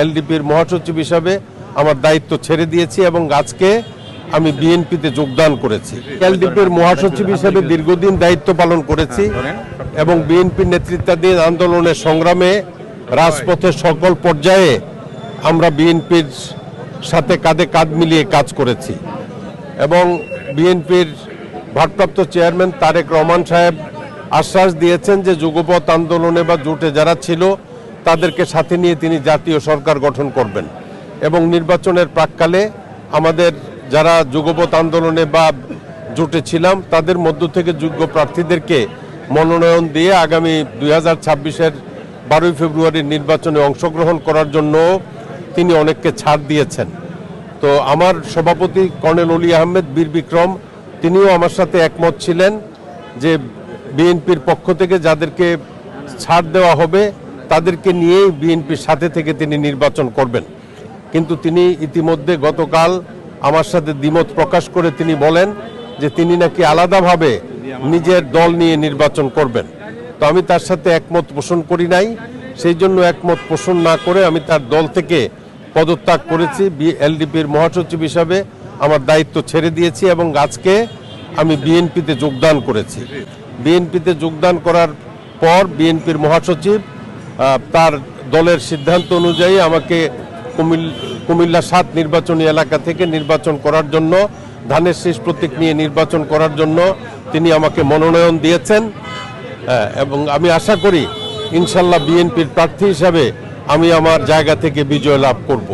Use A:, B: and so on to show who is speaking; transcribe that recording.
A: এলডিপির মহাসচিব হিসাবে আমার দায়িত্ব ছেড়ে দিয়েছি এবং আজকে আমি বিএনপিতে যোগদান করেছি। এলডিপির মহাসচিব হিসেবে দীর্ঘদিন দায়িত্ব পালন করেছি এবং বিএনপির নেতৃত্বাধীন আন্দোলনের সংগ্রামে রাজপথের সকল পর্যায়ে আমরা বিএনপির সাথে কাঁধে কাঁধ মিলিয়ে কাজ করেছি এবং বিএনপির ভারপ্রাপ্ত চেয়ারম্যান তারেক রহমান সাহেব আশ্বাস দিয়েছেন যে যুগপৎ আন্দোলনে বা জোটে যারা ছিল তাদেরকে সাথে নিয়ে তিনি জাতীয় সরকার গঠন করবেন এবং নির্বাচনের প্রাক্কালে আমাদের যারা যুগপৎ আন্দোলনে বা জোটে ছিলাম তাদের মধ্য থেকে যোগ্য প্রার্থীদেরকে মনোনয়ন দিয়ে আগামী 2026-এর 12 ফেব্রুয়ারির নির্বাচনে অংশগ্রহণ করার জন্য তিনি অনেককে ছাড় দিয়েছেন। তো আমার সভাপতি কর্নেল অলি আহমেদ বীর বিক্রম তিনিও আমার সাথে একমত ছিলেন যে বিএনপির পক্ষ থেকে যাদেরকে ছাড় দেওয়া হবে তাদেরকে নিয়েই বিএনপির সাথে থেকে তিনি নির্বাচন করবেন। কিন্তু তিনি ইতিমধ্যে গতকাল আমার সাথে দ্বিমত প্রকাশ করে তিনি বলেন যে তিনি নাকি আলাদাভাবে নিজের দল নিয়ে নির্বাচন করবেন। তো আমি তার সাথে একমত পোষণ করি নাই, সেই জন্য একমত পোষণ না করে আমি তার দল থেকে পদত্যাগ করেছি। এলডিপির মহাসচিব হিসাবে আমার দায়িত্ব ছেড়ে দিয়েছি এবং আজকে আমি বিএনপিতে যোগদান করেছি। বিএনপিতে যোগদান করার পর বিএনপির মহাসচিব তার দলের সিদ্ধান্ত অনুযায়ী আমাকে কুমিল্লা 7 নির্বাচনী এলাকা থেকে নির্বাচন করার জন্য, ধানের শীষ প্রতীক নিয়ে নির্বাচন করার জন্য তিনি আমাকে মনোনয়ন দিয়েছেন এবং আমি আশা করি ইনশাল্লাহ বিএনপির প্রার্থী হিসাবে আমি আমার জায়গা থেকে বিজয় লাভ করব।